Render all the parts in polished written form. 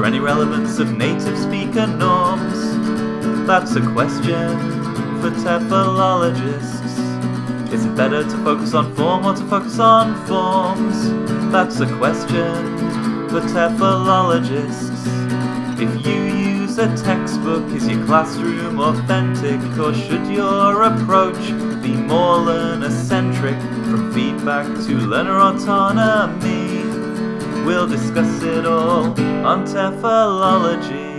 any relevance of native speaker norms? That's a question for TEFLologists. Is it better to focus on form or to focus on forms? That's a question for TEFLologists. If you use a textbook, is your classroom authentic, or should your approach be more learner-centric? From feedback to learner autonomy, we'll discuss it all on TEFLology.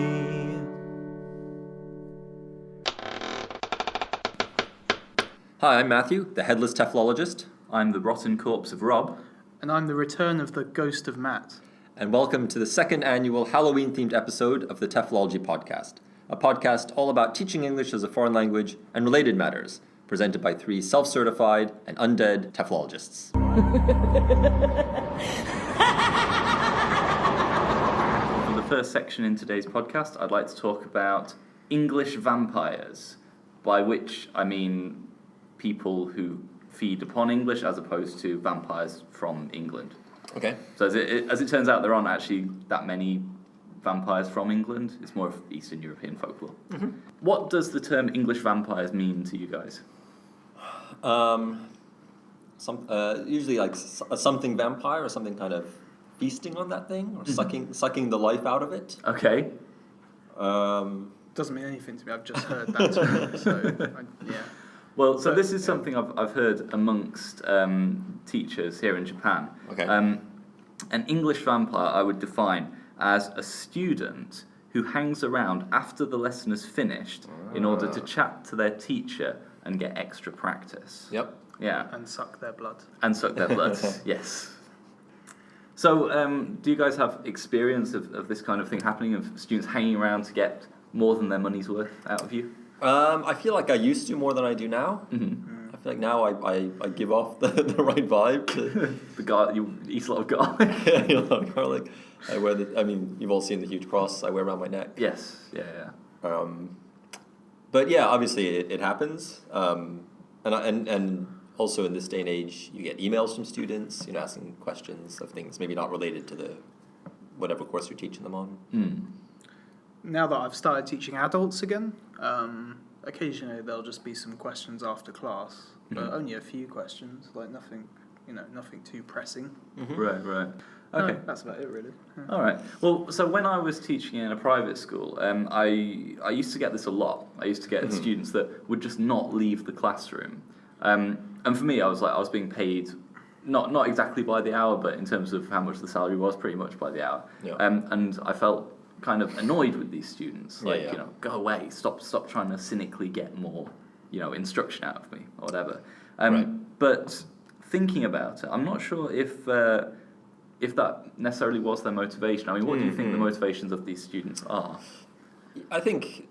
Hi, I'm Matthew, the headless TEFLologist. I'm the rotten corpse of Rob. And I'm the return of the ghost of Matt. And welcome to the second annual Halloween-themed episode of the TEFLology Podcast, a podcast all about teaching English as a foreign language and related matters, presented by three self-certified and undead TEFLologists. For the first section in today's podcast, I'd like to talk about English vampires, by which I mean people who feed upon English as opposed to vampires from England. Okay. So as it turns out, there aren't actually that many vampires from England. It's more of Eastern European folklore. Mm-hmm. What does the term English vampires mean to you guys? Usually like a something vampire or something kind of feasting on that thing or sucking the life out of it. Okay. Doesn't mean anything to me. I've just heard that term, yeah. Well, so this is something I've heard amongst teachers here in Japan. Okay. An English vampire I would define as a student who hangs around after the lesson is finished in order to chat to their teacher and get extra practice. Yep. Yeah. And suck their blood. And suck their blood, yes. So, do you guys have experience of this kind of thing happening, of students hanging around to get more than their money's worth out of you? I feel like I used to more than I do now. Mm-hmm. I feel like now I give off the right vibe to the garlic. You eat a lot of garlic. Yeah, you know, garlic. You've all seen the huge cross I wear around my neck. Yes, yeah. But yeah, obviously it happens. And also in this day and age, you get emails from students, asking questions of things maybe not related to the whatever course you're teaching them on. Mm. Now that I've started teaching adults again, occasionally there'll just be some questions after class, but only a few questions, like nothing too pressing. Mm-hmm. Right. Okay. No, that's about it, really. Yeah. All right. Well, so when I was teaching in a private school, I used to get this a lot. I used to get students that would just not leave the classroom. And for me, I was being paid not exactly by the hour, but in terms of how much the salary was, pretty much by the hour. Yeah. And I felt kind of annoyed with these students, go away, stop trying to cynically get more, instruction out of me or whatever. But thinking about it, I'm not sure if that necessarily was their motivation. I mean, what do you think the motivations of these students are? I think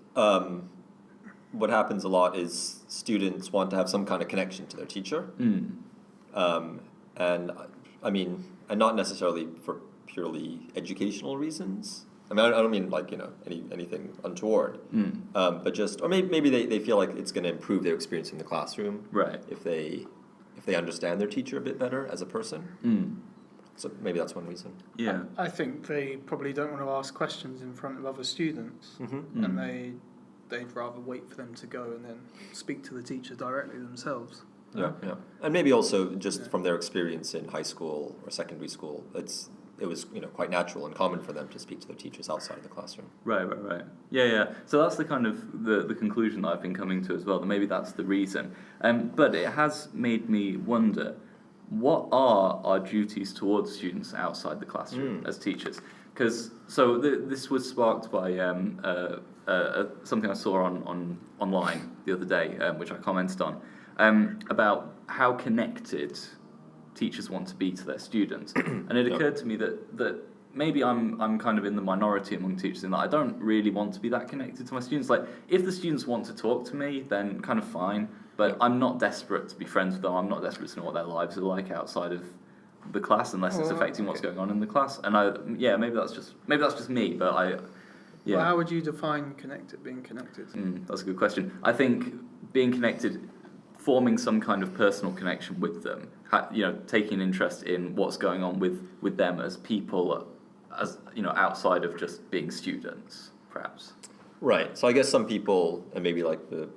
what happens a lot is students want to have some kind of connection to their teacher, and not necessarily for purely educational reasons. I mean, I don't mean like anything untoward, but just or maybe they feel like it's going to improve their experience in the classroom, right? If they understand their teacher a bit better as a person. So maybe that's one reason. Yeah, I think they probably don't want to ask questions in front of other students, and they'd rather wait for them to go and then speak to the teacher directly themselves. Yeah, and maybe also just from their experience in high school or secondary school, it was quite natural and common for them to speak to their teachers outside of the classroom. Right. Yeah. So that's the kind of the conclusion that I've been coming to as well. That maybe that's the reason. But it has made me wonder, what are our duties towards students outside the classroom as teachers? Because this was sparked by something I saw on online the other day, which I commented on, about how connected teachers want to be to their students. And it occurred to me that maybe I'm kind of in the minority among teachers in that I don't really want to be that connected to my students. Like, if the students want to talk to me, then kind of fine, but I'm not desperate to be friends with them. I'm not desperate to know what their lives are like outside of the class, unless it's affecting what's going on in the class. And maybe that's just me, but Well, how would you define being connected? That's a good question. I think being connected, forming some kind of personal connection with them, taking interest in what's going on with them as people as outside of just being students, perhaps. Right. So I guess some people, and maybe like the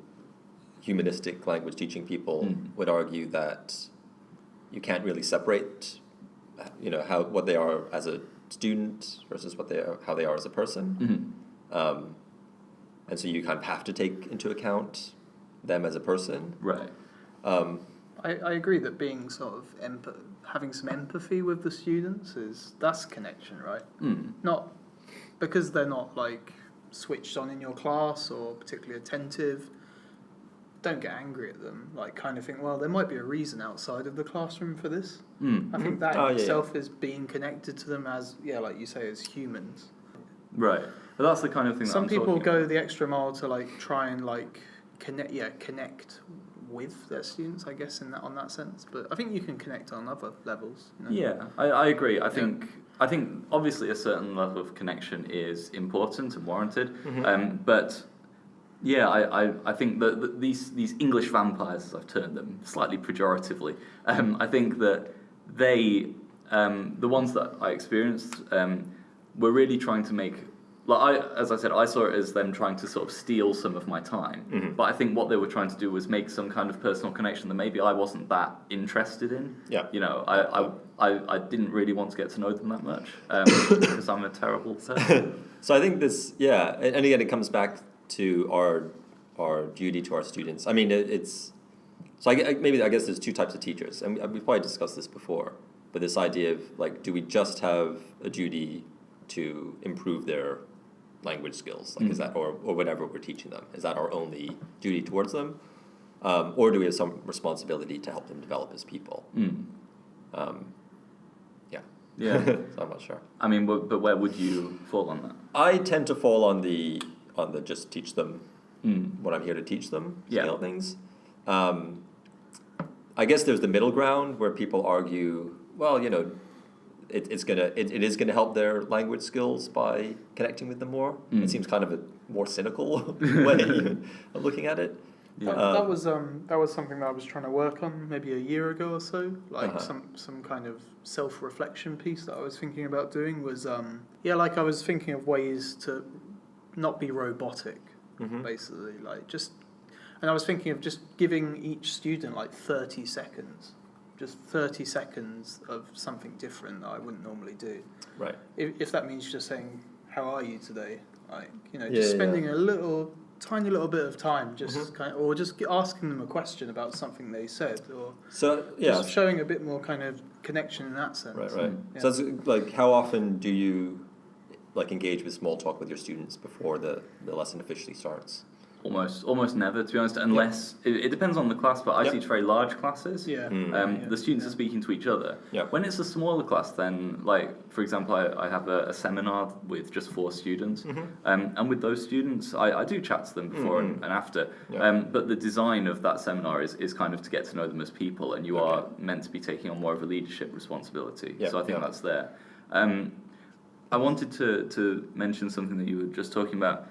humanistic language teaching people, would argue that you can't really separate, what they are as a student versus how they are as a person. And so you kind of have to take into account them as a person. Right. I agree that being sort of having some empathy with the students that's connection, right? Not because they're not like switched on in your class or particularly attentive. Don't get angry at them. Like, kind of think, well, there might be a reason outside of the classroom for this. I think that itself is being connected to them as, like you say, as humans. Right. But that's the kind of thing that Some I'm people talking go about. the extra mile to like try and like connect with their students, I guess, on that sense. But I think you can connect on other levels. Yeah, I agree. I think obviously a certain level of connection is important and warranted. But yeah, I think that these English vampires, as I've termed them slightly pejoratively, I think that they, the ones that I experienced, were really trying to make. As I said, I saw it as them trying to sort of steal some of my time. But I think what they were trying to do was make some kind of personal connection that maybe I wasn't that interested in. Yeah. I didn't really want to get to know them that much because I'm a terrible person. So I think this, and again, it comes back to our duty to our students. I mean, it's so I guess there's two types of teachers, and we've probably discussed this before. But this idea of like, do we just have a duty to improve their language skills, like is that or whatever we're teaching them, is that our only duty towards them, or do we have some responsibility to help them develop as people? Yeah. So I'm not sure. I mean, but where would you fall on that? I tend to fall on the just teach them what I'm here to teach them scale things. I guess there's the middle ground where people argue, well, it is gonna help their language skills by connecting with them more. It seems kind of a more cynical way of looking at it. Yeah. That was something that I was trying to work on maybe a year ago or so. Like some kind of self-reflection piece that I was thinking about doing was like I was thinking of ways to not be robotic, basically, and I was thinking of just giving each student like 30 seconds. Just 30 seconds of something different that I wouldn't normally do. Right. If that means just saying, "How are you today?" Just spending a tiny little bit of time, just or just asking them a question about something they said, or just showing a bit more kind of connection in that sense. Right. Yeah. So it's like, how often do you like engage with small talk with your students before the lesson officially starts? Almost never, to be honest, unless it depends on the class, but I teach very large classes. The students are speaking to each other. When it's a smaller class, then, like, for example, I have a seminar with just 4 students, and with those students, I do chat to them before and after, but the design of that seminar is kind of to get to know them as people, and you are meant to be taking on more of a leadership responsibility, so I think that's there. I wanted to mention something that you were just talking about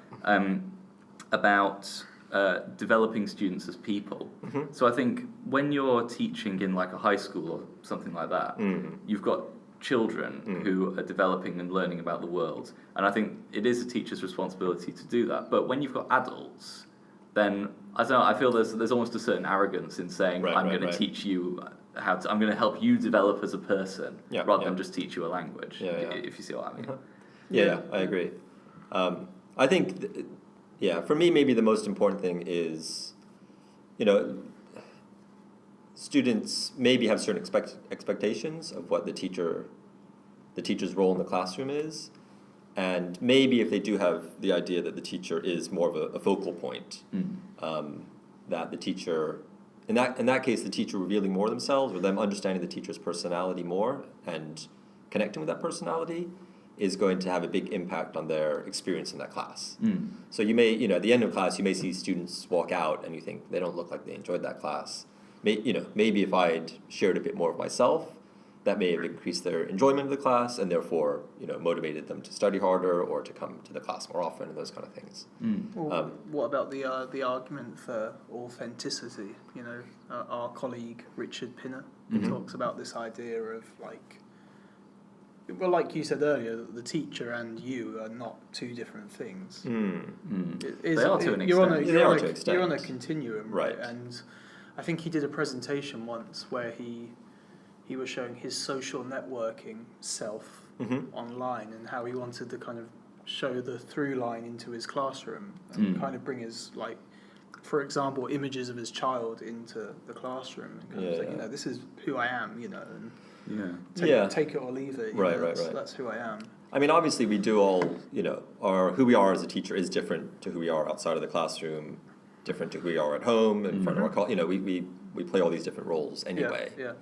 developing students as people. So I think when you're teaching in like a high school or something like that, you've got children who are developing and learning about the world, and I think it is a teacher's responsibility to do that. But when you've got adults, then I don't know, I feel there's almost a certain arrogance in saying I'm going to teach you I'm going to help you develop as a person rather than just teach you a language. If you see what I mean. I agree. I think for me, maybe the most important thing is, students maybe have certain expectations of what the teacher's role in the classroom is, and maybe if they do have the idea that the teacher is more of a focal point, that the teacher, in that case, the teacher revealing more of themselves, or them understanding the teacher's personality more and connecting with that personality, is going to have a big impact on their experience in that class. So you may, at the end of class, you may see students walk out and you think they don't look like they enjoyed that class. Maybe if I'd shared a bit more of myself, that may have increased their enjoyment of the class and therefore, motivated them to study harder or to come to the class more often and those kind of things. Well, what about the argument for authenticity? Our colleague Richard Pinner talks about this idea of like well, like you said earlier, the teacher and you are not two different things. They are to an You're on extent. you're on a continuum, Right. And I think he did a presentation once where he was showing his social networking self online and how he wanted to kind of show the through line into his classroom and kind of bring his, like, for example, images of his child into the classroom and kind of say, you know, this is who I am, you know, and take it or leave it. Right. That's who I am. I mean, obviously, we do all, you know, who we are as a teacher is different to who we are outside of the classroom, different to who we are at home, in front of our you know, we play all these different roles anyway. Yeah.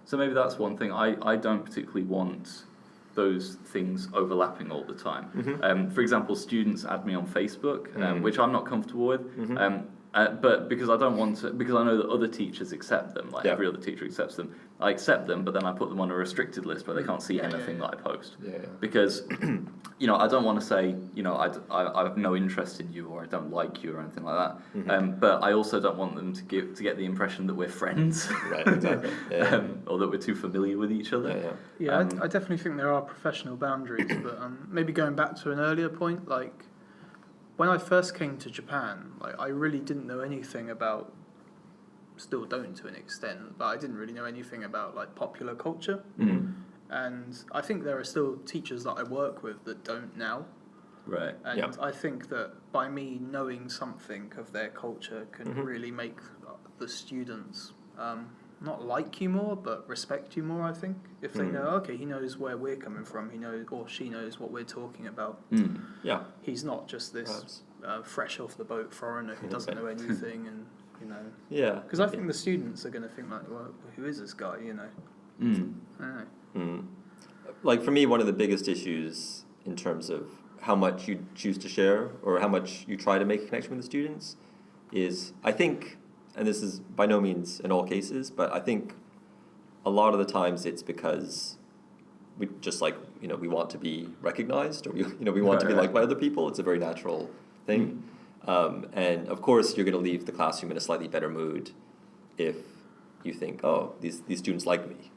So maybe that's one thing. I don't particularly want those things overlapping all the time. For example, students add me on Facebook, which I'm not comfortable with. But because I don't want to, because I know that other teachers accept them, like every other teacher accepts them. I accept them, but then I put them on a restricted list where they can't see anything that I post. Because, you know, I don't want to say, you know, I have no interest in you or I don't like you or anything like that. But I also don't want them to get the impression that we're friends, Right, exactly. or that we're too familiar with each other. I definitely think there are professional boundaries, but maybe going back to an earlier point, like, when I first came to Japan, like, I really didn't know anything about, still don't to an extent, but I didn't really know anything about, like, popular culture. And I think there are still teachers that I work with that don't now. Right. And I think that by me knowing something of their culture can really make the students not like you more, but respect you more, I think. If they know, okay, he knows where we're coming from, he knows, or she knows what we're talking about. He's not just this fresh off the boat foreigner who doesn't know anything, and, you know. Because I think the students are going to think, like, well, who is this guy, you know? I don't know. Like, for me, one of the biggest issues in terms of how much you choose to share or how much you try to make a connection with the students is, I think, and this is by no means in all cases, but I think a lot of the times it's because we just, like, you know, we want to be recognized, or we want to be liked by other people. It's a very natural thing. And of course you're going to leave the classroom in a slightly better mood if you think, oh, these students like me.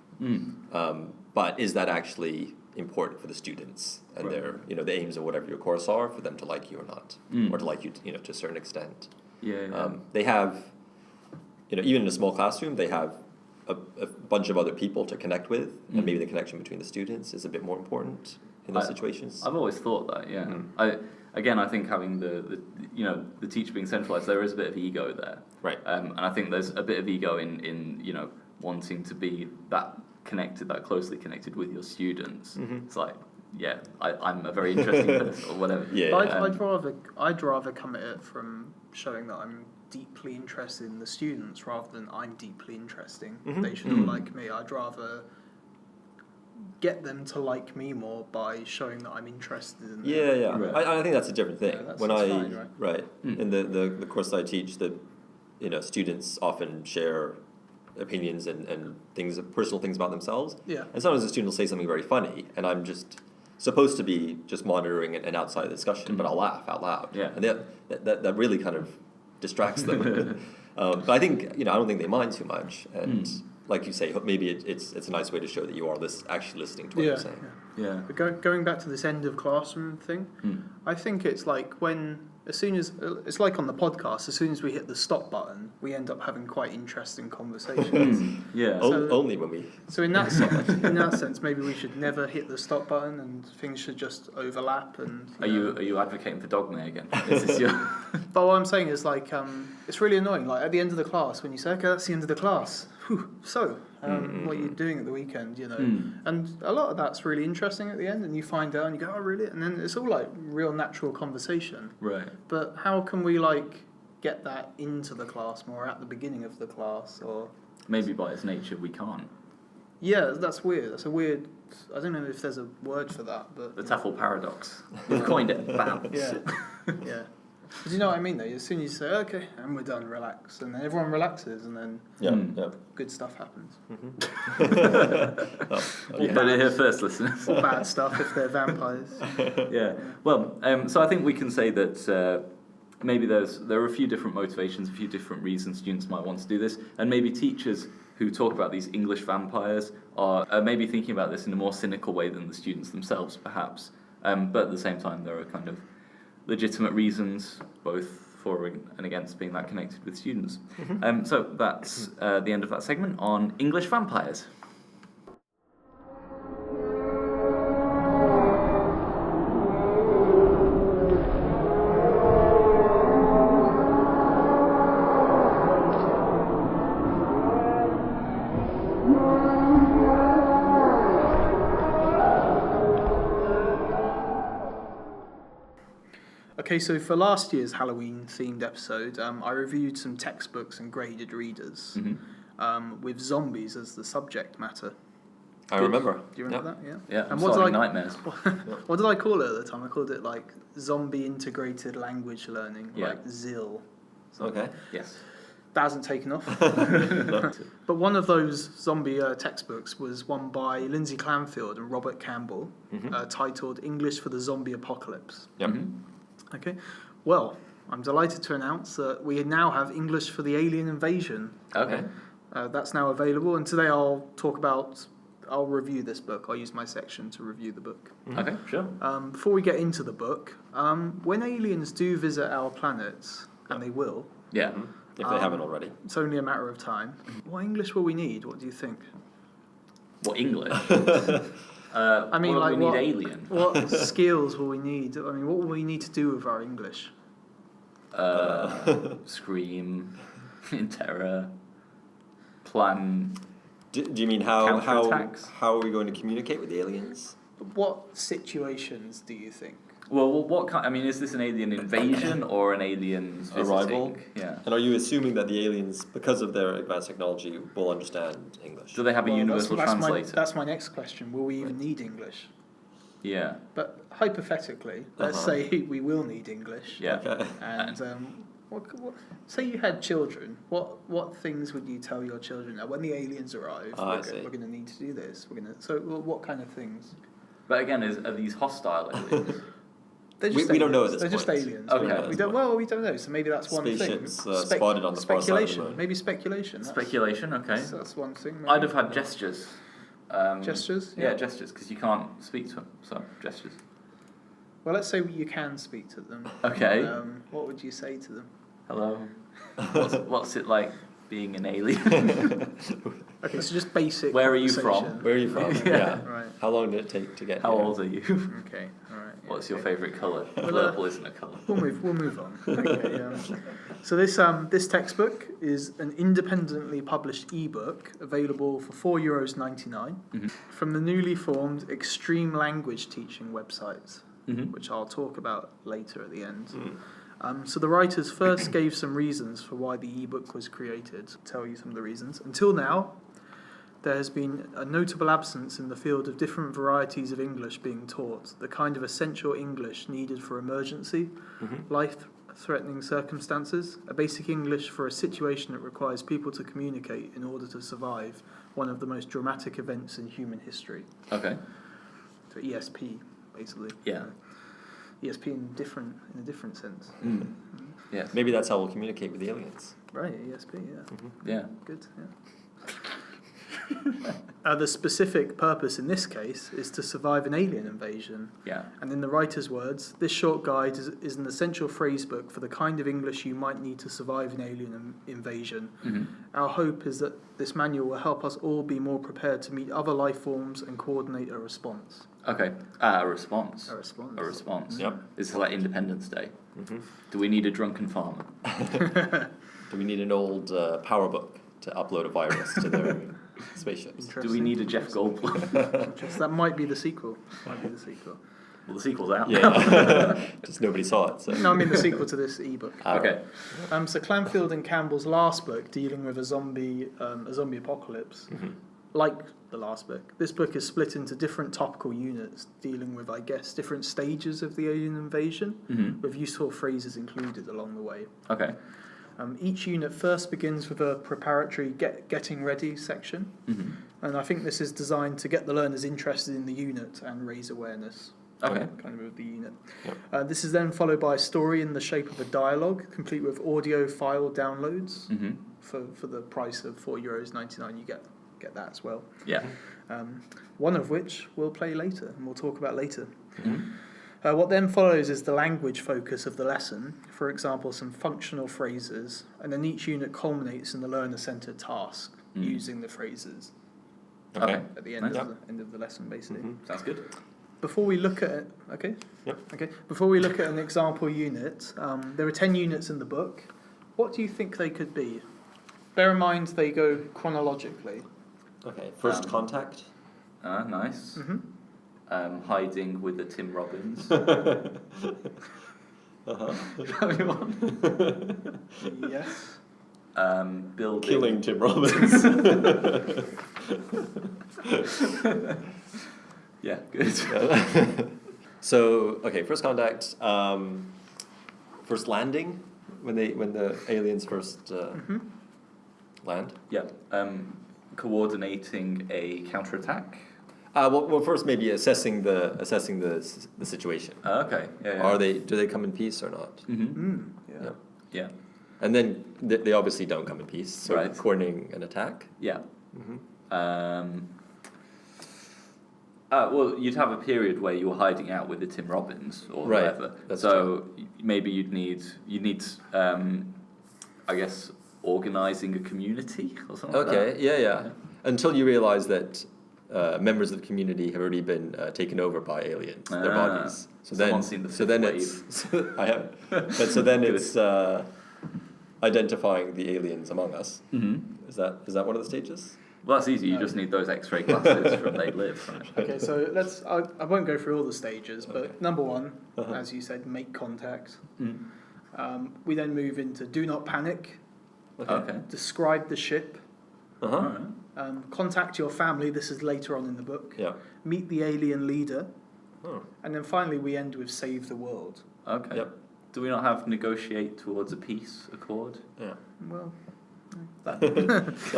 But is that actually important for the students and their, you know, the aims of whatever your course are, for them to like you or not, or to like you, you know, to a certain extent? They have, you know, even in a small classroom, they have a bunch of other people to connect with, and maybe the connection between the students is a bit more important in those situations. I've always thought that, I think having the teacher being centralised, there is a bit of ego there. Right. And I think there's a bit of ego in you know, wanting to be that connected, that closely connected with your students. It's like, I'm a very interesting person or whatever. I'd rather come at it from showing that I'm deeply interested in the students rather than I'm deeply interesting. They should all like me. I'd rather get them to like me more by showing that I'm interested in them. Right. I think that's a different thing. That's fine, right? In the course I teach, students often share opinions and things, personal things about themselves. And sometimes the student will say something very funny, and I'm just supposed to be just monitoring an outside discussion, but I'll laugh out loud. And that really kind of distracts them. But I think, you know, I don't think they mind too much. And like you say, maybe it's a nice way to show that you are actually listening to what you're saying. But going back to this end of classroom thing, I think it's like it's like on the podcast, as soon as we hit the stop button, we end up having quite interesting conversations. Only when we... So in that sense, maybe we should never hit the stop button and things should just overlap. And Are you advocating for dogma again? Is this your... But what I'm saying is, like, it's really annoying. Like, at the end of the class, when you say, okay, that's the end of the class. What are you doing at the weekend, you know? And a lot of that's really interesting at the end, and you find out and you go, oh, really? And then it's all, like, real natural conversation. Right. But how can we, like, get that into the class more at the beginning of the class? Or maybe by its nature we can't. Yeah, that's weird. That's a weird... I don't know if there's a word for that, but... The TEFL paradox. We've coined it. Bam. Yeah. Do you know what I mean, though? As soon as you say, okay, and we're done, relax, and then everyone relaxes, and then good stuff happens. You heard it here first, listeners. Or bad stuff if they're vampires. Well, so I think we can say that maybe there are a few different motivations, a few different reasons students might want to do this, and maybe teachers who talk about these English vampires are maybe thinking about this in a more cynical way than the students themselves, perhaps. But at the same time, there are kind of legitimate reasons, both for and against being that connected with students. So that's the end of that segment on English vampires. Okay, so for last year's Halloween-themed episode, I reviewed some textbooks and graded readers with zombies as the subject matter. I remember. Do you remember that? Yeah. Yeah, And what did nightmares. what did I call it at the time? I called it like zombie integrated language learning, Yeah. like ZIL. Okay. Yes. That hasn't taken off. But one of those zombie textbooks was one by Lindsay Clandfield and Robert Campbell, titled English for the Zombie Apocalypse. Yep. Okay, well, I'm delighted to announce that we now have English for the Alien Invasion. Okay. That's now available, and today I'll review this book. I'll use my section to review the book. Okay, sure. Before we get into the book, when aliens do visit our planets, and they will, Yeah. If they haven't already. it's only a matter of time, what English will we need? What do you think? What English? I mean, what like, do we what- need alien? What skills will we need? I mean, what will we need to do with our English? Scream in terror. Plan. Do you mean how Counterattacks. how are we going to communicate with the aliens? What situations do you think? Well, what kind? I mean, is this an alien invasion or an alien's Arrival? visiting? Yeah. And are you assuming that the aliens, because of their advanced technology, will understand English? Do they have a Well, universal translator? That's my next question. Will we even need English? Yeah. But hypothetically, let's say we will need English. Yeah. Okay. And say you had children, what things would you tell your children? Now, when the aliens arrive, I see. we're going to need to do this. What kind of things? But again, are these hostile aliens? They're We don't know at this They're just point. aliens. Okay. We don't. Well, we don't know. So maybe that's one Spaceships, thing. spotted on the far side of the speculation. moon. Maybe speculation. Speculation. Okay. That's one thing. Maybe. I'd have had gestures. Gestures. Yeah, gestures, because you can't speak to them. So gestures. Well, let's say you can speak to them. Okay. What would you say to them? Hello. What's it like being an alien? Okay, so just basic. Where are you conversation. from? Where are you from? Yeah. Right. How long did it take to get How here? old are you? Okay. All right. Yeah, What's your okay. favourite colour? Well, Purple isn't a colour. We'll move on. Okay, so this textbook is an independently published ebook available for €4.99 from the newly formed Extreme Language Teaching website, which I'll talk about later at the end. So the writers first gave some reasons for why the ebook was created. I'll tell you some of the reasons. Until now, there has been a notable absence in the field of different varieties of English being taught, the kind of essential English needed for emergency, life-threatening circumstances, a basic English for a situation that requires people to communicate in order to survive one of the most dramatic events in human history. Okay. So ESP, basically. Yeah. ESP in a different sense. Yes. Maybe that's how we'll communicate with the aliens. Right, ESP, yeah. Yeah. Good, yeah. The specific purpose in this case is to survive an alien invasion. Yeah. And in the writer's words, this short guide is an essential phrasebook for the kind of English you might need to survive an alien invasion. Our hope is that this manual will help us all be more prepared to meet other life forms and coordinate a response. Okay. A response. A response. A response. Yep. It's like Independence Day. Do we need a drunken farmer? Do we need an old power book to upload a virus to their spaceships? Do we need a Jeff Goldblum? That might be the sequel. Well, the sequel's out. Yeah. Just nobody saw it. So. No, I mean the sequel to this ebook. Okay. So Clandfield and Campbell's last book, dealing with a zombie apocalypse, like the last book, this book is split into different topical units, dealing with, I guess, different stages of the alien invasion, with useful phrases included along the way. Okay. Each unit first begins with a preparatory getting ready section, and I think this is designed to get the learners interested in the unit and raise awareness. Okay. Kind of the unit. Yep. This is then followed by a story in the shape of a dialogue, complete with audio file downloads. for the price of €4.99, you get that as well. Yeah. One of which we'll play later, and we'll talk about later. Mm-hmm. What then follows is the language focus of the lesson, for example, some functional phrases, and then each unit culminates in the learner-centered task using the phrases. Okay. At the end of the lesson, basically. Mm-hmm. Sounds good. Before we look at it, okay? Yep. Okay. Before we look at an example unit, there are 10 units in the book. What do you think they could be? Bear in mind they go chronologically. Okay. First contact. Nice. Mm-hmm. Hiding with the Tim Robbins. Yes. Building. Killing Tim Robbins. Yeah, good. So, okay, first contact. First landing, when the aliens first land. Yeah. Coordinating a counterattack. Well, first maybe assessing the situation. Okay. Yeah. Do they come in peace or not? Mm-hmm. Yeah. Yeah. And then they obviously don't come in peace. So Right. coordinating an attack. Yeah. Mm-hmm. Well, you'd have a period where you were hiding out with the Tim Robbins or Right, whatever. that's so maybe you'd need I guess organising a community or something. Okay. Like that. Yeah. Until you realize that members of the community have already been taken over by aliens, their bodies. So Someone's seen the fifth wave. I have. But so then it's identifying the aliens among us. Mm-hmm. Is that one of the stages? Well, that's easy. You just need those X-ray glasses from They Live. Right? Okay, so I won't go through all the stages, but Okay. number one, as you said, make contact. Mm. We then move into do not panic, Okay. describe the ship, Uh-huh. Alright. contact your family, this is later on in the book, Yeah. meet the alien leader, Oh. and then finally we end with save the world. Okay. Yep. Do we not have negotiate towards a peace accord? Yeah. Well, That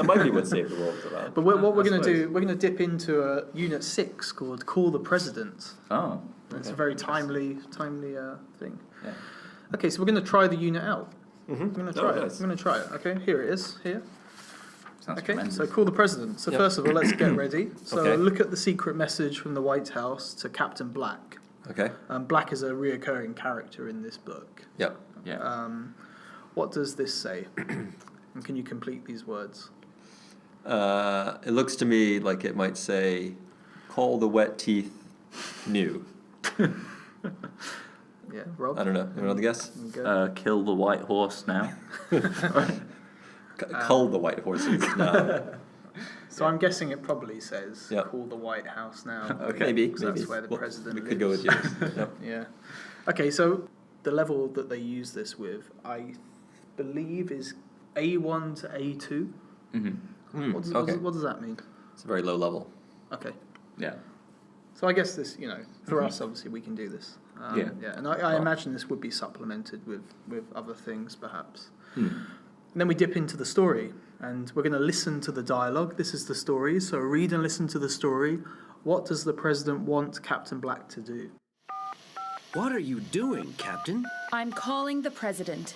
might be what Save the World's about. but what we're I going to do, suppose. we're going to dip into Unit 6 called Call the President. Oh. It's a Okay. very timely thing. Yeah. Okay, so we're going to try the unit out. Mm-hmm. I'm going to try it. I'm going to try it. Okay, here it is. Here. Sounds Okay, tremendous. so call the president. So Yep. first of all, let's get ready. So Okay. look at the secret message from the White House to Captain Black. Okay. Black is a reoccurring character in this book. Yep. Yeah. What does this say? And can you complete these words? It looks to me like it might say, "Call the wet teeth new." Yeah, Rob? I don't know. You want to guess? Go. Kill the white horse now. Cull the white horses. No. So I'm guessing it probably says Yep. call the White House now. Okay. Maybe. Because that's where the Well, president we could go with lives. yours. Yep. Yeah. Okay, so the level that they use this with, I believe, is A1 to A2. Mm-hmm. What does that mean? It's a very low level. Okay. Yeah. So I guess this, for us, obviously, we can do this. Yeah. And I imagine this would be supplemented with other things, perhaps. Hmm. And then we dip into the story, and we're going to listen to the dialogue. This is the story, so read and listen to the story. What does the president want Captain Black to do? What are you doing, Captain? I'm calling the president.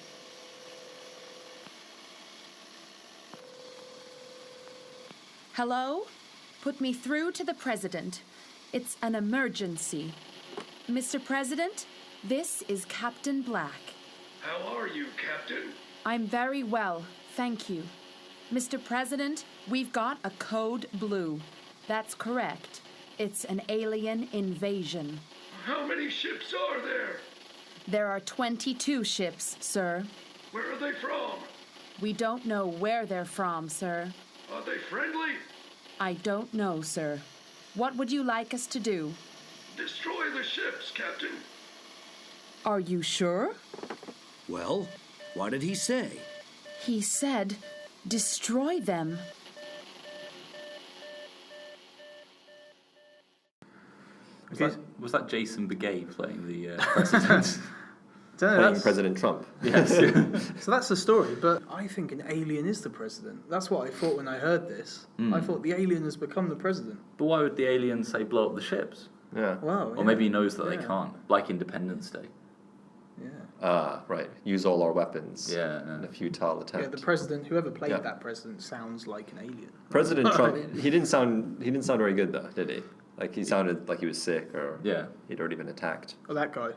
Hello? Put me through to the president. It's an emergency. Mr. President, this is Captain Black. How are you, Captain? I'm very well, thank you. Mr. President, we've got a code blue. That's correct. It's an alien invasion. How many ships are there? There are 22 ships, sir. Where are they from? We don't know where they're from, sir. Are they friendly? I don't know, sir. What would you like us to do? Destroy the ships, Captain. Are you sure? Well, what did he say? He said, destroy them. Was that Jason Begay playing the president? Playing President Trump. Yes. So that's the story, but I think an alien is the president. That's what I thought when I heard this. I thought the alien has become the president. But why would the alien say blow up the ships? Yeah. Wow. Or maybe he knows that they Yeah. can't, like Independence Day. Yeah. Right. Use all our weapons. Yeah. In a futile attempt. Yeah, the president, whoever played Yeah. that president, sounds like an alien. President Trump. He didn't sound very good though, did he? Like he sounded like he was sick or Yeah. he'd already been attacked. Oh, that guy.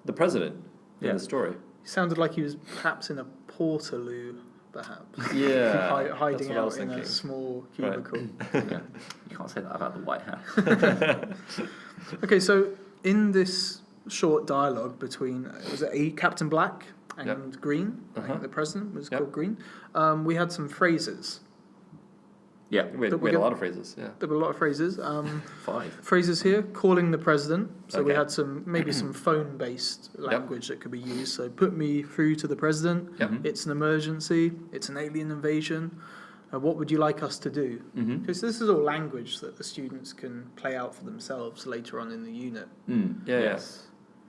The president Yeah. in the story. He sounded like he was perhaps in a portaloo, perhaps. Yeah. Hiding that's what I out was in a thinking. small Right. cubicle. Yeah. You can't say that about the White House. Okay, so in this short dialogue between, was it Captain Black and Green? I think the president was called Green. We had some phrases. Yeah. We had a lot of phrases, yeah. There were a lot of phrases. 5. Phrases here, calling the president. So we Okay. had maybe some phone-based language that could be used. So put me through to the president. Yep. It's an emergency. It's an alien invasion. What would you like us to do? Because this is all language that the students can play out for themselves later on in the unit. Yes.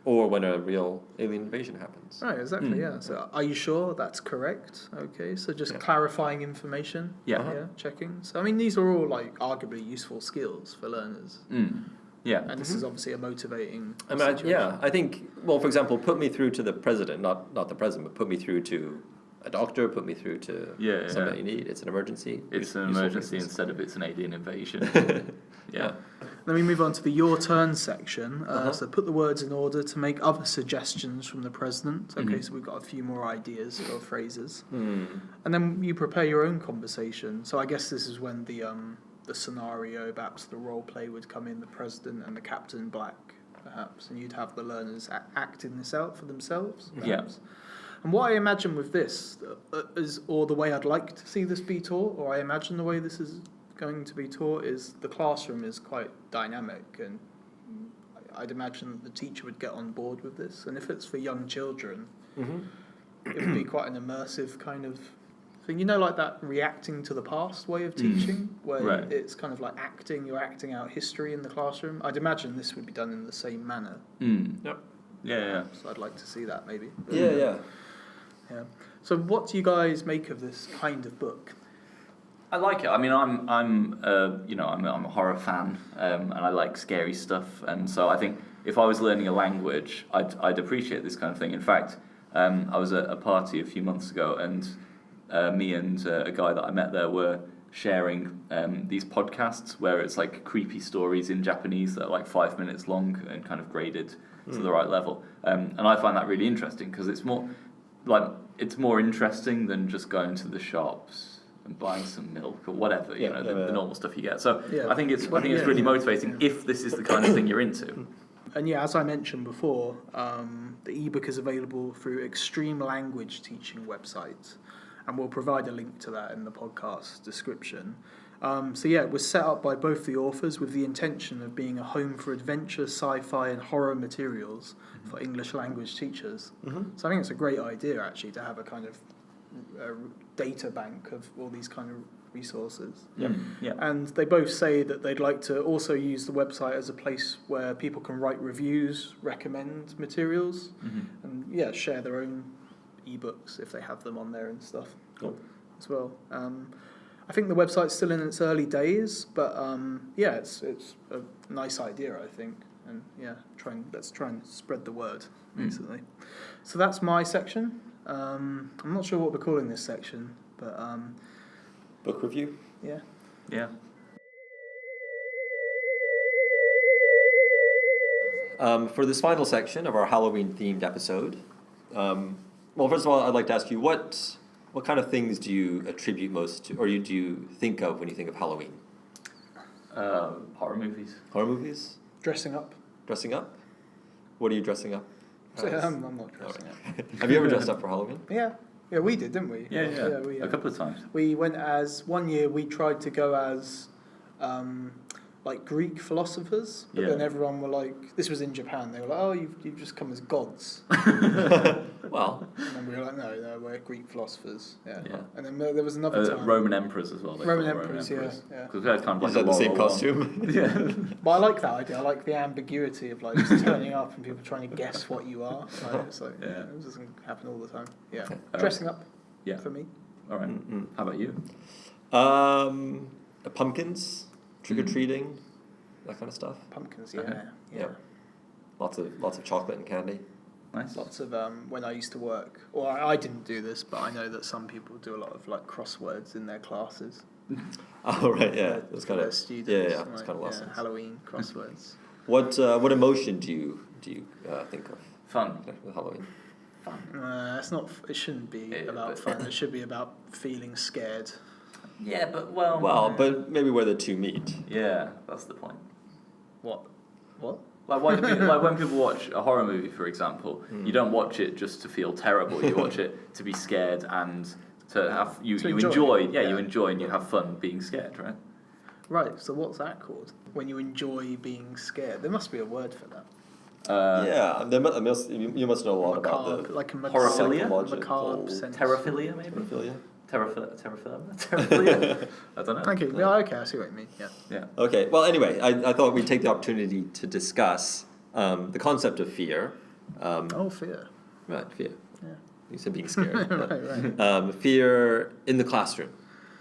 Or when a real alien invasion happens. Right, exactly, yeah. So are you sure that's correct? Okay, so just clarifying information. Yeah. Checking. So, I mean, these are all, like, arguably useful skills for learners. Yeah. And this is obviously a motivating I mean, situation. I think, well, for example, put me through to the president, not the president, but put me through to a doctor, put me through to somebody you need. It's an emergency. It's an emergency instead of it's an alien invasion. Yeah. Then we move on to the Your Turn section. So put the words in order to make other suggestions from the president. Okay, so we've got a few more ideas or phrases. And then you prepare your own conversation. So I guess this is when the scenario, perhaps the role play would come in, the president and the Captain Black, perhaps. And you'd have the learners acting this out for themselves, perhaps. And what I imagine with this is, or the way I'd like to see this be taught, or I imagine the way this is going to be taught, is the classroom is quite dynamic, and I'd imagine that the teacher would get on board with this. And if it's for young children, it would be quite an immersive kind of thing. You know, like that reacting to the past way of teaching, where it's kind of like you're acting out history in the classroom. I'd imagine this would be done in the same manner. Yep. Yeah. So I'd like to see that maybe. Yeah. So what do you guys make of this kind of book? I like it. I mean, I'm a horror fan, and I like scary stuff. And so I think if I was learning a language, I'd appreciate this kind of thing. In fact, I was at a party a few months ago, and me and a guy that I met there were sharing these podcasts where it's like creepy stories in Japanese that are like 5 minutes long and kind of graded to the right level. And I find that really interesting because it's more interesting than just going to the shops and buying some milk or whatever, the normal stuff you get. So I think it's really motivating if this is the kind of thing you're into. And as I mentioned before, the ebook is available through Extreme Language Teaching website, and we'll provide a link to that in the podcast description. It was set up by both the authors with the intention of being a home for adventure, sci-fi and horror materials for English language teachers. So I think it's a great idea actually to have a kind of data bank of all these kind of resources. And they both say that they'd like to also use the website as a place where people can write reviews, recommend materials, and share their own ebooks if they have them on there and stuff as well. I think the website's still in its early days, but it's a nice idea, I think, and let's try and spread the word basically. So that's my section. I'm not sure what we're calling this section, but Book review. Yeah. For this final section of our Halloween-themed episode, first of all, I'd like to ask you what kind of things do you attribute most to, or do you think of when you think of Halloween? Horror movies. Horror movies? dressing up. Dressing up? What are you dressing up as? I'm not dressing up. Have you ever dressed up for Halloween? Yeah, we did, didn't we? Yeah. We, A couple of times. We went as, one year we tried to go as like Greek philosophers, but then everyone were like, this was in Japan, they were like, oh, you've just come as gods. Well. And then we were like, no, we're Greek philosophers. Yeah. And then there was another time. Roman emperors as well. Roman emperors, yeah. Because we had kind of like Is that the same costume? Yeah. But I like that idea. I like the ambiguity of like just turning up and people trying to guess what you are. Like, it's like, it doesn't happen all the time. Yeah. Dressing up. Yeah. For me. All right. How about you? Pumpkins, trick-or-treating, that kind of stuff. Pumpkins, Okay. yeah. Lots of chocolate and candy. Nice. Lots of when I used to work, or I didn't do this, but I know that some people do a lot of like crosswords in their classes. Oh right, yeah, For those kind their of students, yeah, like, those kind of lessons. Halloween crosswords. What emotion do you think of Fun. with Halloween? It's not. It shouldn't be about but- fun. It should be about feeling scared. Yeah, but well. Well, but maybe where the two meet. Yeah, that's the point. What? Like why do people, like when people watch a horror movie, for example, you don't watch it just to feel terrible. You watch it to be scared and to have you enjoy. You enjoy and you have fun being scared, right? Right. So what's that called? When you enjoy being scared, there must be a word for that. Yeah, you must know a lot about the like a Horophilia? macabre sense. Terraphilia, maybe. Horophilia. Terraphilia? I don't know. Okay, yeah, okay, I see what you mean. Yeah. Okay. Well, anyway, I thought we'd take the opportunity to discuss the concept of fear. Fear. Right, fear. Yeah. You said being scared. Right. Fear in the classroom.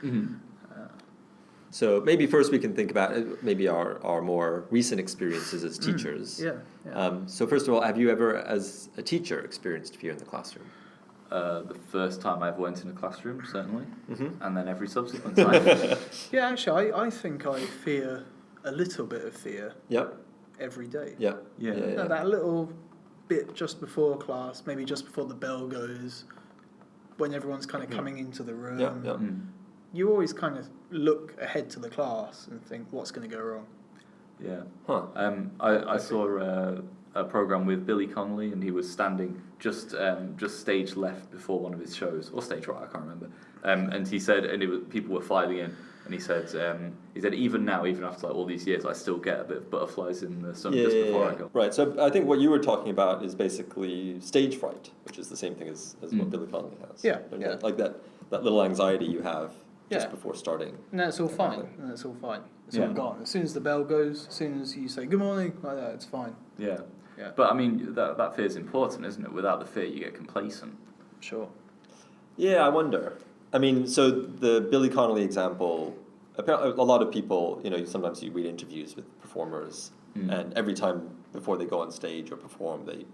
Mm-hmm. So maybe first we can think about maybe our more recent experiences as teachers. Yeah. So first of all, have you ever, as a teacher, experienced fear in the classroom? The first time I ever went in a classroom, certainly, Mm-hmm. and then every subsequent time. Yeah, actually, I think I fear a little bit of fear Yep. every day. Yep. Yeah. You know, that little bit just before class, maybe just before the bell goes, when everyone's kind of coming into the room. Yep. Yep. Mm. You always kind of look ahead to the class and think, what's going to go wrong? Yeah. Huh. I saw a program with Billy Connolly, and he was standing just stage left before one of his shows, or stage right, I can't remember. And he said, people were filing in, and he said even now, even after like all these years, I still get a bit of butterflies in the stomach just before I go. Right. So I think what you were talking about is basically stage fright, which is the same thing as what Billy Connolly has. Yeah, And yeah. Like that little anxiety you have just Yeah. before starting. No, it's all fine. It's all Yeah. gone. As soon as the bell goes, as soon as you say good morning, like that, it's fine. Yeah. Yeah. But I mean, that fear is important, isn't it? Without the fear, you get complacent. Sure. Yeah, I wonder. I mean, so the Billy Connolly example, apparently a lot of people, sometimes you read interviews with performers, and every time before they go on stage or perform, they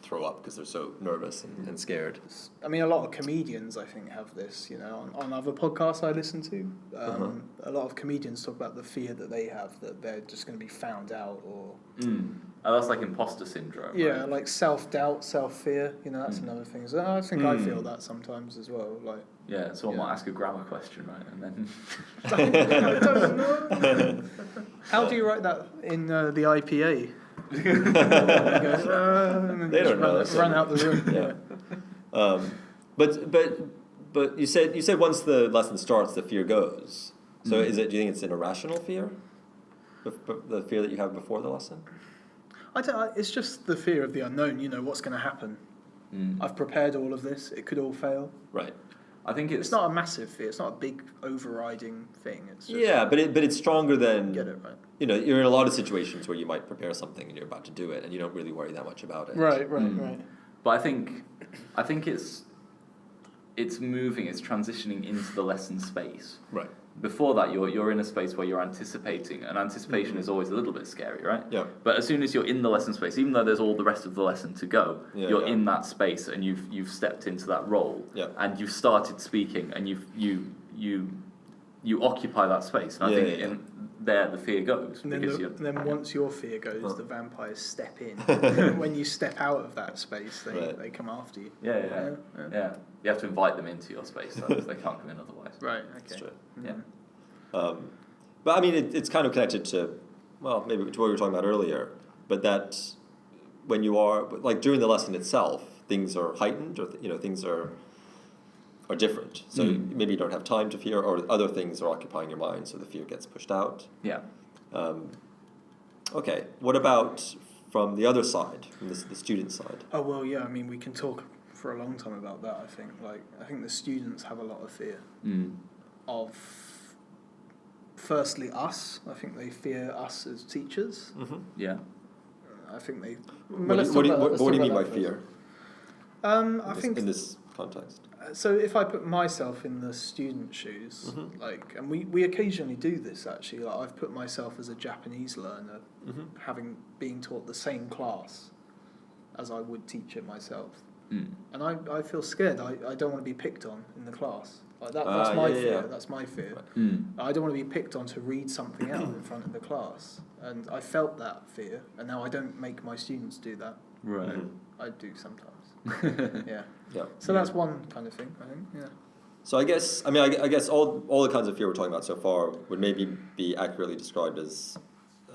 throw up because they're so nervous and scared. I mean, a lot of comedians, I think, have this. On other podcasts I listen to, a lot of comedians talk about the fear that they have that they're just going to be found out, or Oh, that's like imposter syndrome. yeah, Right? like self-doubt, self-fear. That's another thing. So I think I feel that sometimes as well. Like, Yeah. Someone Yeah. might ask a grammar question, right? And then. I don't know. How do you write that in the IPA? And then They just don't know, that's Run not- out the room. Yeah. But you said once the lesson starts, the fear goes. So do you think it's an irrational fear? The fear that you have before the lesson? It's just the fear of the unknown. What's going to happen. I've prepared all of this. It could all fail. Right. I think It's not a massive fear. It's not a big overriding thing. It's just Yeah, but it's stronger than get it right. You're in a lot of situations where you might prepare something and you're about to do it and you don't really worry that much about it. Right. But I think it's moving. It's transitioning into the lesson space. Right. Before that, you're in a space where you're anticipating, and anticipation is always a little bit scary, right? Yeah. But as soon as you're in the lesson space, even though there's all the rest of the lesson to go, Yeah, you're yeah. in that space and you've stepped into that role, Yeah. and you've started speaking, and you occupy that space. And I think Yeah. in there the fear goes And because then once your fear goes, the vampires step in. When you step out of that space, they come after you. Yeah. You have to invite them into your space. So they can't come in otherwise. Right. Okay. That's true. Yeah. But I mean, it's kind of connected to, well, maybe to what we were talking about earlier, but that when you are, like during the lesson itself, things are heightened or, things are different. So maybe you don't have time to fear or other things are occupying your mind, so the fear gets pushed out. Yeah. Okay, what about from the other side, from the student side? Oh well, yeah. I mean, we can talk for a long time about that. I think the students have a lot of fear of. Firstly, us. I think they fear us as teachers. Yeah. I think they. What do you mean by fear? I think in this context. so. If I put myself in the student shoes, and we occasionally do this actually. Like I've put myself as a Japanese learner, being taught the same class as I would teach it myself. Mm. And I feel scared. I don't want to be picked on in the class. Like that's my fear. Yeah. That's my fear. Mm. I don't want to be picked on to read something out in front of the class. And I felt that fear, and now I don't make my students do that. Right. Mm-hmm. I do sometimes. Yeah. Yeah. So that's one kind of thing, I think. Yeah. So I guess all the kinds of fear we're talking about so far would maybe be accurately described as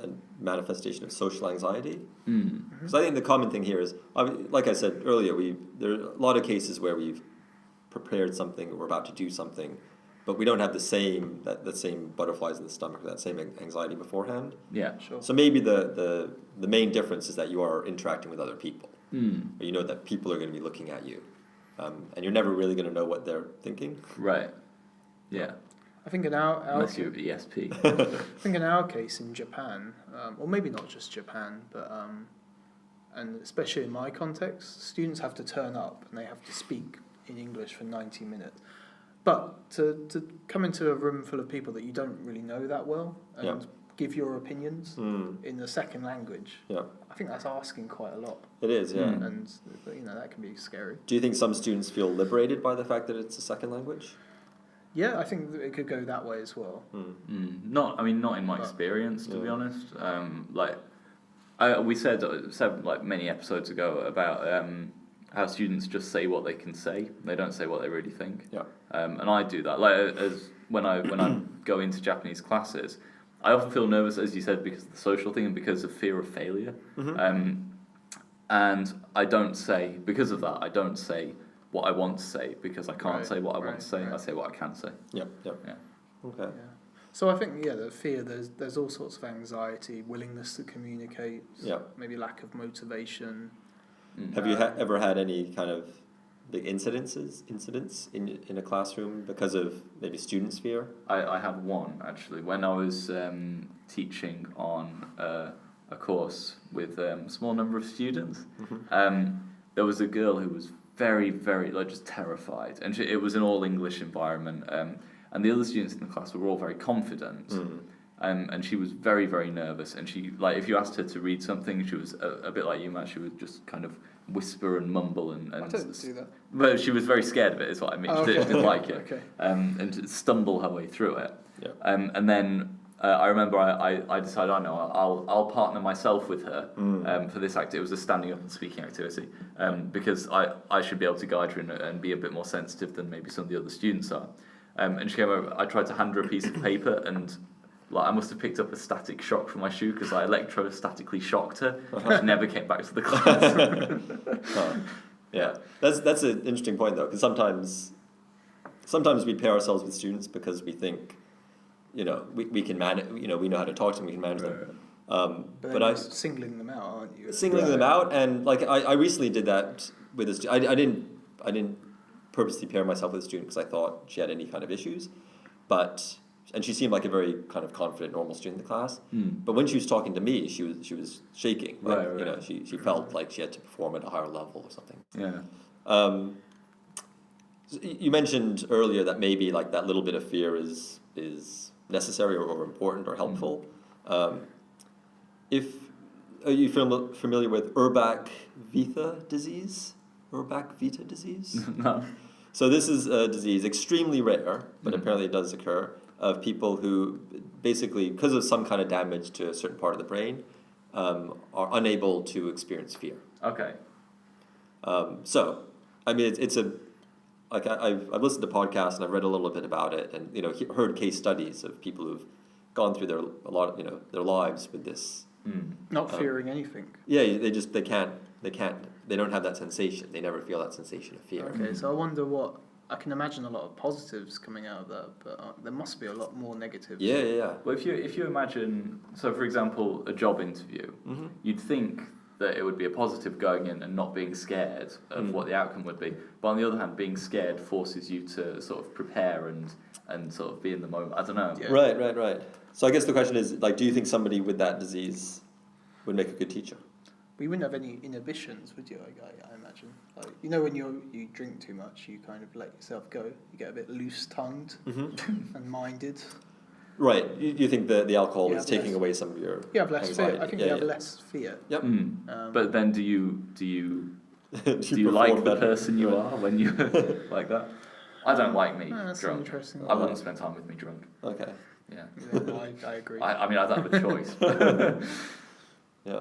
a manifestation of social anxiety. Mm. Because I think the common thing here is, like I said earlier, there are a lot of cases where we've prepared something, or we're about to do something, but we don't have the same butterflies in the stomach, that same anxiety beforehand. Yeah. Sure. So maybe the main difference is that you are interacting with other people. Mm. You know that people are going to be looking at you, and you're never really going to know what they're thinking. Right. Yeah. I think in our Unless you're ESP. I think in our case in Japan, or maybe not just Japan, but and especially in my context, students have to turn up and they have to speak in English for 90 minutes. But to come into a room full of people that you don't really know that well and Yeah. give your opinions in the second language, Yeah, I think that's asking quite a lot. it is. Yeah. Mm. And that can be scary. Do you think some students feel liberated by the fact that it's a second language? Yeah, I think that it could go that way as well. Mm. Not in my But- experience, to be Yeah. honest. We said like many episodes ago about how students just say what they can say. They don't say what they really think. Yeah. And I do that. Like as when I go into Japanese classes, I often feel nervous, as you said, because of the social thing and because of fear of failure. And I don't say, because of that, I don't say what I want to say because I can't Right, say what I want right, to say. right. I say what I can say. Yep. Yeah. Okay. Yeah. So I think the fear. There's all sorts of anxiety, willingness to communicate. Yeah. Maybe lack of motivation. Mm. Have you ever had any kind of big incidents in a classroom because of maybe students' fear? I had one actually when I was teaching on a course with a small number of students. There was a girl who was very, very just terrified, and it was an all English environment. And the other students in the class were all very confident. And she was very, very nervous. And she, if you asked her to read something, she was a bit like you, Matt. She would just kind of whisper and mumble and I don't do that. But she was very scared of it, is what I mean. Oh, She okay. didn't like it. Okay. And to stumble her way through it. Yeah. And then I remember I decided, I'll partner myself with her for this activity. It was a standing up and speaking activity because I should be able to guide her and be a bit more sensitive than maybe some of the other students are. And she came over. I tried to hand her a piece of paper, and I must have picked up a static shock from my shoe because I electrostatically shocked her. She never came back to the class. Yeah, that's an interesting point though, because sometimes we pair ourselves with students because we think, we can manage. We know how to talk to them. We can manage them. But you're singling them out, aren't you? Singling them out, and I recently did that with a student. I didn't purposely pair myself with a student because I thought she had any kind of issues, and she seemed like a very kind of confident, normal student in the class. But when she was talking to me, she was shaking. Right. She felt like she had to perform at a higher level or something. Yeah. You mentioned earlier that maybe that little bit of fear is necessary or important or helpful. Are you familiar with Urbach-Vita disease? Urbach-Vita disease? No. So this is a disease extremely rare, but apparently it does occur, of people who basically, because of some kind of damage to a certain part of the brain, are unable to experience fear. Okay. So, I mean, I've listened to podcasts and I've read a little bit about it, and heard case studies of people who've gone through their lives with this. Not fearing anything. Yeah, they don't have that sensation. They never feel that sensation of fear. Okay, so I wonder I can imagine a lot of positives coming out of that, but there must be a lot more negatives. Yeah. Well, if you imagine, so for example, a job interview, you'd think that it would be a positive going in and not being scared of what the outcome would be. But on the other hand, being scared forces you to sort of prepare and sort of be in the moment. I don't know. Yeah. Right. So I guess the question is, do you think somebody with that disease would make a good teacher? But you wouldn't have any inhibitions, would you? I imagine. When you drink too much, you kind of let yourself go. You get a bit loose-tongued and minded. Right. You think that the alcohol You is have taking less- away some of your You have less anxiety. fear. I think Yeah, you have yeah. less fear. Yep. But then do you Do you like perform the better? person you Right. are when you like that? I don't like me That's drunk. interesting. I wouldn't spend time with me drunk. Okay. Yeah. Yeah, I agree. I mean, I don't have a choice. Yeah.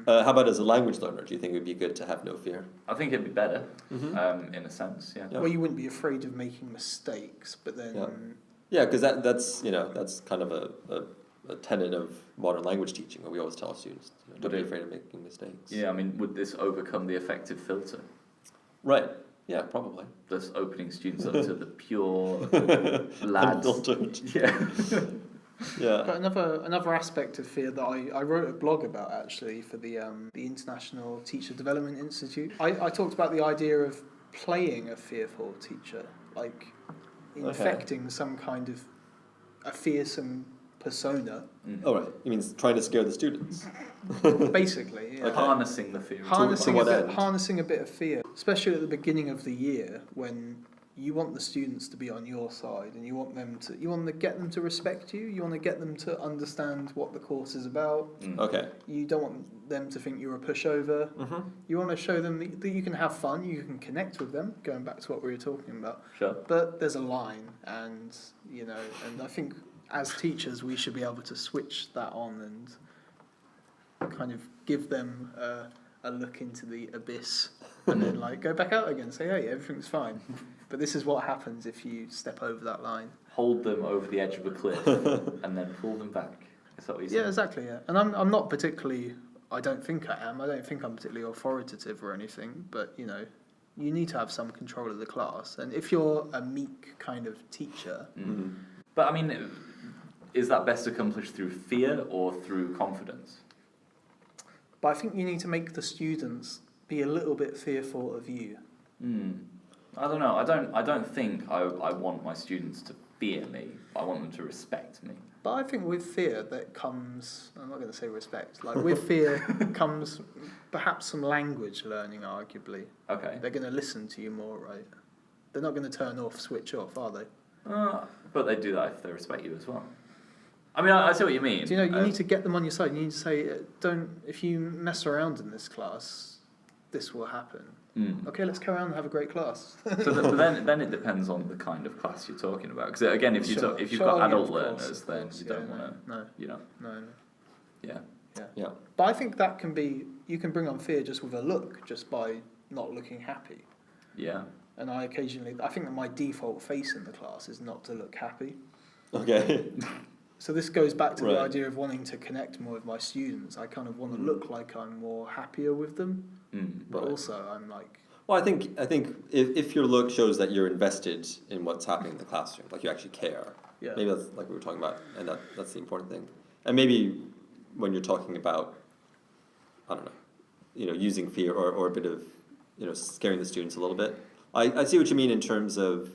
How about as a language learner? Do you think it would be good to have no fear? I think it'd be better, in a sense. Yeah. Yeah. Well, you wouldn't be afraid of making mistakes, but then Yeah, because that's kind of a tenet of modern language teaching, where we always tell our students, don't Would be it- afraid of making mistakes. Yeah. I mean, would this overcome the effective filter? Right. Yeah, probably. Just opening students up to the pure lads. Unfiltered. Yeah. Yeah. But another aspect of fear that I wrote a blog about actually for the International Teacher Development Institute. I talked about the idea of playing a fearful teacher, like infecting some kind of a fearsome persona. Oh, right. You mean trying to scare the students? Basically, yeah. Okay. Harnessing the fear. Harnessing what a bit, end? harnessing a bit of fear, especially at the beginning of the year when you want the students to be on your side and you want to get them to respect you. You want to get them to understand what the course is about. Okay. You don't want them to think you're a pushover. You want to show them that you can have fun, you can connect with them. Going back to what we were talking about. Sure. But there's a line, and and I think as teachers we should be able to switch that on and kind of give them a look into the abyss, and then like go back out again and say, hey, everything's fine. But this is what happens if you step over that line. Hold them over the edge of a cliff and then pull them back. Is that what you said? Yeah, exactly. Yeah, and I'm not particularly. I don't think I am. I don't think I'm particularly authoritative or anything. But you need to have some control of the class. And if you're a meek kind of teacher, But I mean, is that best accomplished through fear or through confidence? but I think you need to make the students be a little bit fearful of you. I don't know. I don't think I want my students to fear me. I want them to respect me. But I think with fear that comes, I'm not going to say respect, like with fear comes perhaps some language learning, arguably. Okay. They're going to listen to you more, right? They're not going to turn off, switch off, are they? But they do that if they respect you as well. I mean, I see what you mean. Do you need to get them on your side. You need to say, if you mess around in this class, this will happen. Okay, let's carry on and have a great class. So but then it depends on the kind of class you're talking about. Because again, if you've got adult learners, then you don't want to. No. Yeah. But I think that you can bring on fear just with a look, just by not looking happy. Yeah. And I think that my default face in the class is not to look happy. Okay. So this goes back to the Right. idea of wanting to connect more with my students. I kind of want to look like I'm more happier with them, but Right. also I'm like... Well, I think if your look shows that you're invested in what's happening in the classroom, like you actually care. Yeah. Maybe that's like we were talking about, and that's the important thing. And maybe when you're talking about, I don't know, using fear or a bit of, scaring the students a little bit. I see what you mean in terms of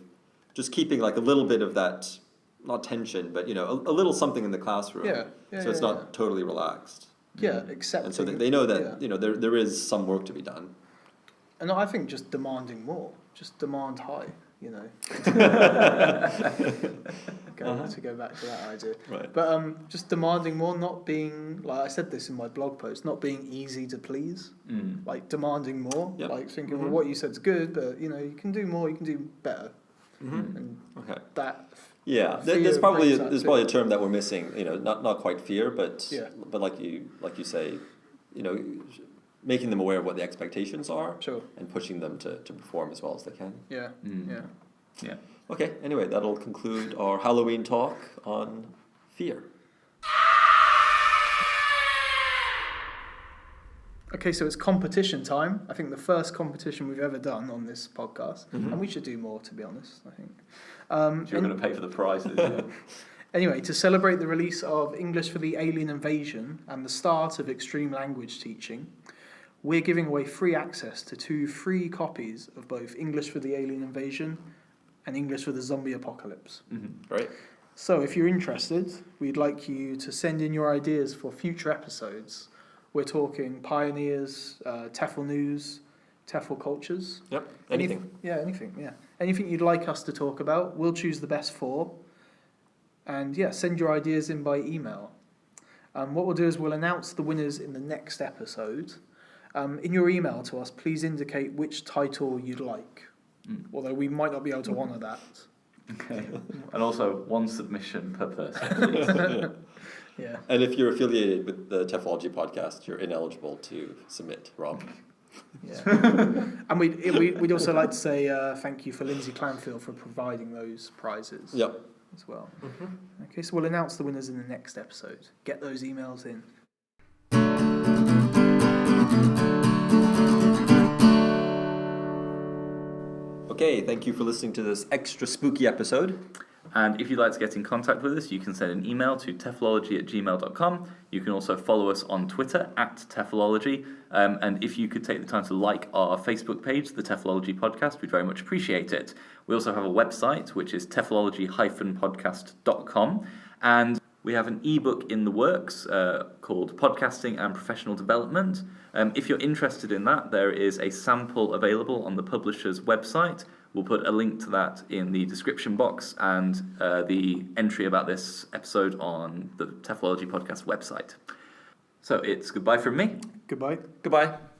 just keeping like a little bit of that, not tension, but a little something in the classroom. So it's not totally relaxed. Yeah, accepting. And so they know that there is some work to be done. And I think just demanding more, just demand high, To go back to that idea. Right. But just demanding more, not being, like I said this in my blog post, not being easy to please. Like demanding more, Yep. like thinking, well, what you said's good, but you can do more, you can do better. And Okay. that. Yeah, Fear there's probably brings that a term that we're missing. Not quite fear, but Yeah. but like you say, making them aware of what the expectations are, Sure. and pushing them to perform as well as they can. Yeah. Yeah. Okay. Anyway, that'll conclude our Halloween talk on fear. Okay, so it's competition time. I think the first competition we've ever done on this podcast, and we should do more, to be honest. I think. You're going to pay for the prizes. Yeah. Anyway, to celebrate the release of English for the Alien Invasion and the start of extreme language teaching, we're giving away free access to 2 free copies of both English for the Alien Invasion and English for the Zombie Apocalypse. Right. So if you're interested, we'd like you to send in your ideas for future episodes. We're talking pioneers, TEFL news, TEFL cultures. Yep. Anything. Anything, yeah. Anything you'd like us to talk about, we'll choose the best 4. And yeah, send your ideas in by email. What we'll do is we'll announce the winners in the next episode. In your email to us, please indicate which title you'd like, although we might not be able to honour that. Okay. And also 1 submission per person, please. Yeah. And if you're affiliated with the TEFLology podcast, you're ineligible to submit, Rob. Yeah. And we'd also like to say thank you for Lindsay Clandfield for providing those prizes as well. Okay, so we'll announce the winners in the next episode. Get those emails in. Okay, thank you for listening to this extra spooky episode. And if you'd like to get in contact with us, you can send an email to teflology@gmail.com. You can also follow us on Twitter @TEFLology. And if you could take the time to like our Facebook page, the TEFLology Podcast, we'd very much appreciate it. We also have a website, which is teflology-podcast.com. And we have an ebook in the works called Podcasting and Professional Development. If you're interested in that, there is a sample available on the publisher's website. We'll put a link to that in the description box and the entry about this episode on the TEFLology Podcast website. So it's goodbye from me. Goodbye. Goodbye.